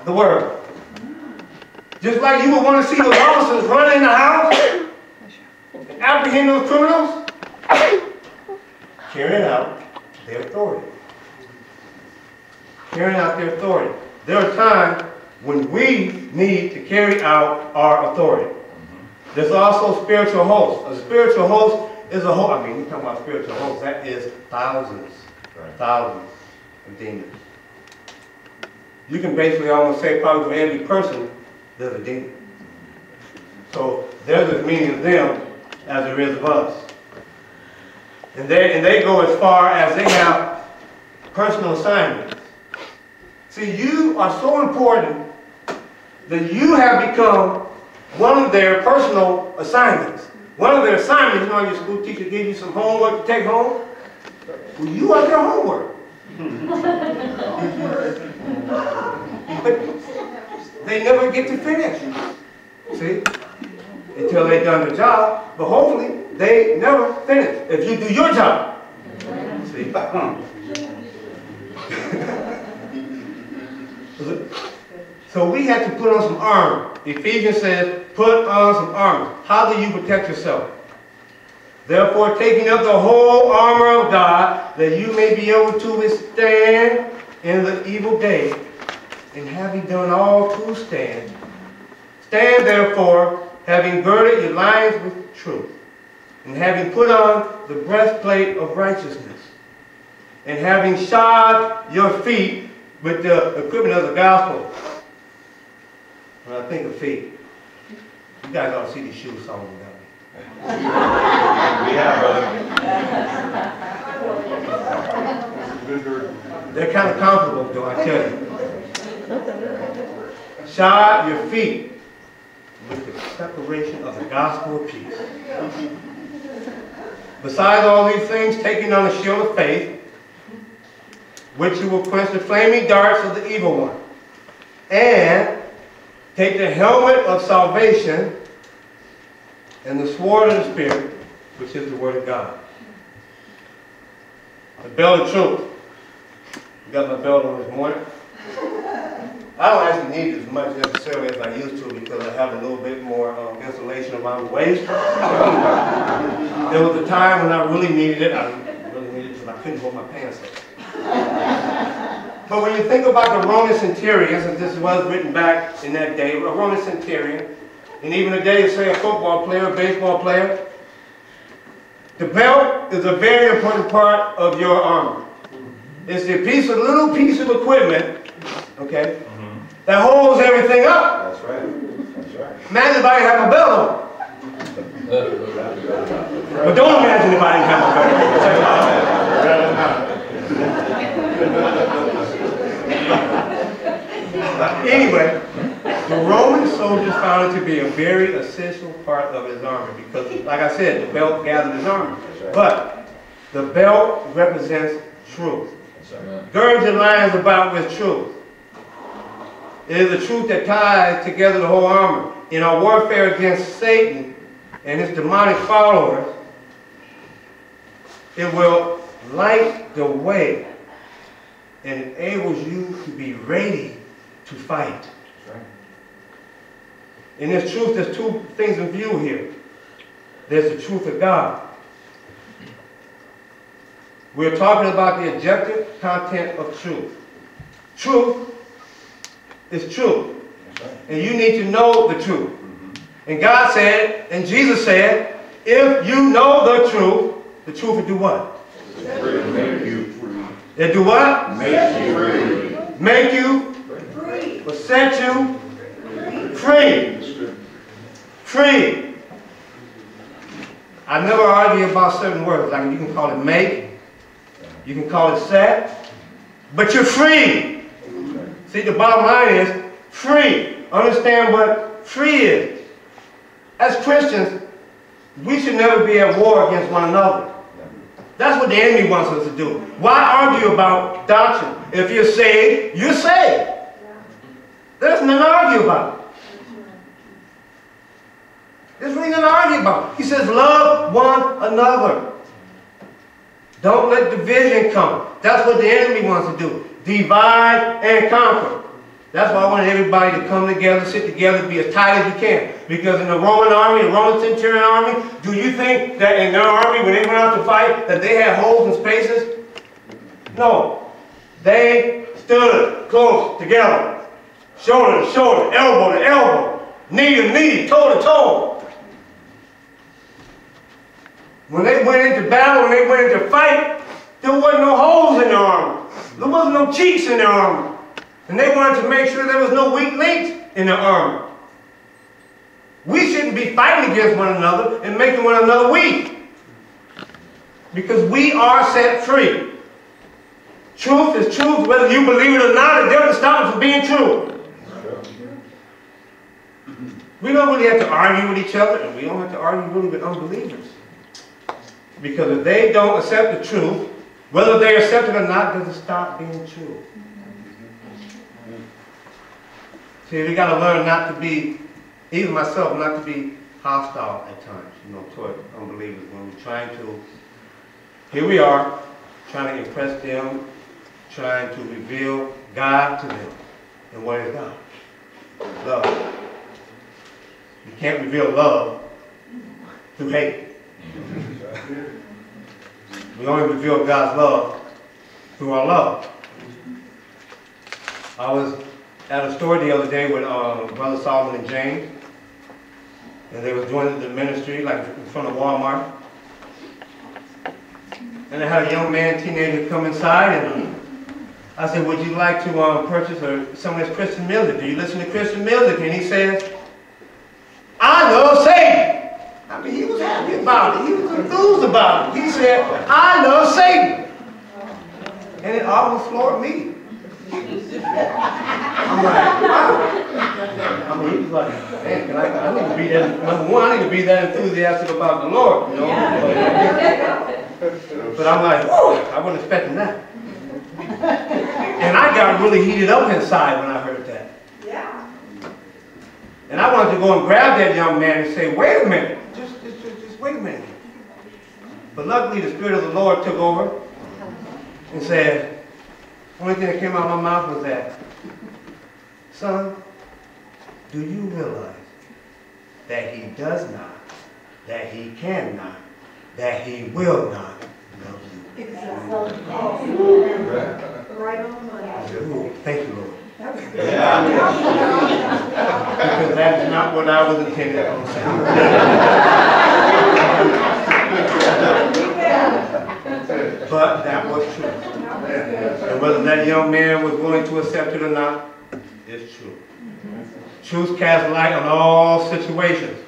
the word. Just like you would want to see those officers running in the house and apprehend those criminals, carrying out their authority. Carrying out their authority. There are times when we need to carry out our authority. There's also spiritual hosts. A spiritual host is a host. I mean, we're talking about spiritual hosts. That is thousands, thousands of demons. You can basically almost say probably for every person, there's a demon. So there's as many of them as there is of us. And they go as far as they have personal assignments. See, you are so important that you have become one of their personal assignments. One of their assignments, you know, your school teacher gave you some homework to take home. Well, you are their homework. But they never get to finish. See? Until they've done the job. But hopefully, they never finish. If you do your job. See? So we have to put on some armor. Ephesians says, put on some armor. How do you protect yourself? Therefore, taking up the whole armor of God, that you may be able to withstand in the evil day, and having done all to stand. Stand therefore, having girded your loins with truth, and having put on the breastplate of righteousness, and having shod your feet with the equipment of the gospel. When I think of feet, you guys ought to see these shoes on without me. Yeah, brother. They're kind of comfortable, though, I tell you. Shod your feet with the preparation of the gospel of peace. Besides all these things, taking on the shield of faith, which you will quench the flaming darts of the evil one. And take the helmet of salvation and the sword of the Spirit, which is the word of God. The belt of truth. I got my belt on this morning. I don't actually need it as much necessarily as I used to because I have a little bit more insulation around the waist. There was a time when I really needed it. I really needed it because I couldn't hold my pants up. But when you think about the Roman centurions, and this was written back in that day, a Roman centurion, and even today, say a football player, a baseball player, the belt is a very important part of your armor. It's the little piece of equipment, okay, that holds everything up. That's right. That's right. Imagine if I didn't have my belt on. But don't imagine if I didn't have my belt. Anyway, the Roman soldiers found it to be a very essential part of his armor because, like I said, the belt gathered his armor. But the belt represents truth. Gird your loins about with truth. It is the truth that ties together the whole armor. In our warfare against Satan and his demonic followers, it will light the way and enables you to be ready to fight. In this truth, there's two things in view here. There's the truth of God. We're talking about the objective content of truth. Truth is truth. And you need to know the truth. And God said, and Jesus said, if you know the truth will do what? Make you free. It do what? Make you free. Make you free. Will set you free. Free. I never argue about certain words. Like you can call it make, you can call it set, but you're free. See, the bottom line is free. Understand what free is. As Christians, we should never be at war against one another. That's what the enemy wants us to do. Why argue about doctrine? If you're saved, you're saved. There's nothing to argue about. There's really nothing to argue about. He says, love one another. Don't let division come. That's what the enemy wants to do. Divide and conquer. That's why I want everybody to come together, sit together, be as tight as you can. Because in the Roman army, the Roman centurion army, do you think that in their army, when they went out to fight, that they had holes and spaces? No. They stood close together. Shoulder to shoulder, elbow to elbow, knee to knee, toe to toe. When they went into battle, when they went into fight, there wasn't no holes in their armor. There wasn't no cheeks in their armor. And they wanted to make sure there was no weak links in their armor. We shouldn't be fighting against one another and making one another weak. Because we are set free. Truth is truth, whether you believe it or not. It doesn't stop it from being true. We don't really have to argue with each other, and we don't have to argue really with unbelievers. Because if they don't accept the truth, whether they accept it or not, doesn't stop being true. See, we got to learn not to be, even myself, not to be hostile at times, toward unbelievers. When we're trying to, here we are, trying to impress them, trying to reveal God to them. And what is God? Love. You can't reveal love through hate. We only reveal God's love through our love. I was at a store the other day with Brother Solomon and James, and they were doing the ministry like in front of Walmart. And I had a young man, teenager, come inside, and I said, "Would you like to purchase some of this Christian music? Do you listen to Christian music?" And he says, "I love Satan." I mean, he was happy about it. He was enthused about it. He said, "I love Satan." And it almost floored me. I'm like, wow. I mean, he was like, man, I need to be that, number one, I need to be that enthusiastic about the Lord, But I'm like, I wasn't expecting that. And I got really heated up inside when I heard that. Yeah. And I wanted to go and grab that young man and say, wait a minute, just wait a minute. But luckily the Spirit of the Lord took over and said, the only thing that came out of my mouth was that, son, do you realize that he does not, that he cannot, that he will not love you? Exactly. Right on. Thank you, Lord. Yeah. Because that's not what I was intended on saying. But that was true. And whether that young man was willing to accept it or not, it's true. Truth casts light on all situations.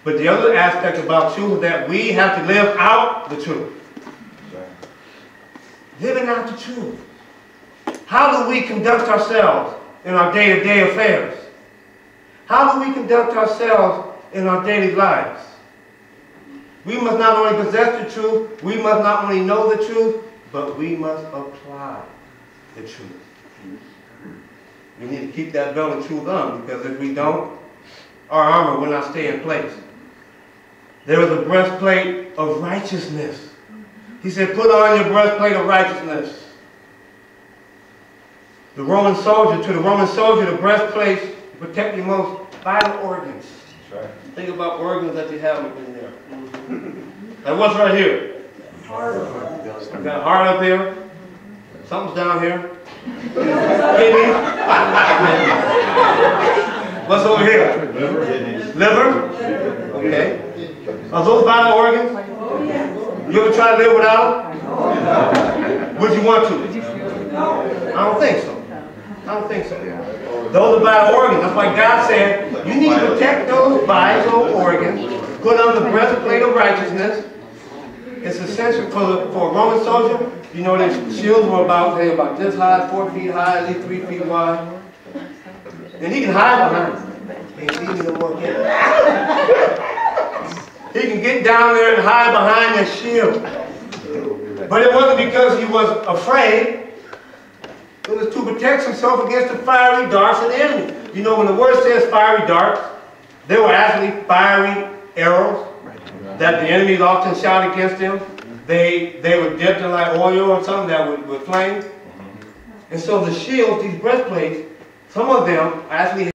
But the other aspect about truth is that we have to live out the truth. Living out the truth. How do we conduct ourselves in our day-to-day affairs? How do we conduct ourselves in our daily lives? We must not only possess the truth, we must not only know the truth, but we must apply the truth. We need to keep that belt of truth on, because if we don't, our armor will not stay in place. There is a breastplate of righteousness. He said, put on your breastplate of righteousness. To the Roman soldier, the breastplate to protect your most vital organs. That's right. Think about organs that you have in there. Like what's right here? Heart. You got a heart up here. Something's down here. Kidney. What's over here? Liver. Okay. Are those vital organs? You ever try to live without them? Would you want to? I don't think so. I don't think so. Those are vital organs. That's why God said, you need to protect those vital organs. Put on the breastplate of righteousness. It's essential for a Roman soldier. You know, their shields were about this high, 4 feet high, at least 3 feet wide. And he can hide behind them. He ain't seen no more kids. He can get down there and hide behind that shield. But it wasn't because he was afraid. It was to protect himself against the fiery darts of the enemy. You know, when the word says fiery darts, they were actually fiery arrows that the enemies often shot against him. They were dipped in like oil or something that would flame. And so the shields, these breastplates, Some of them actually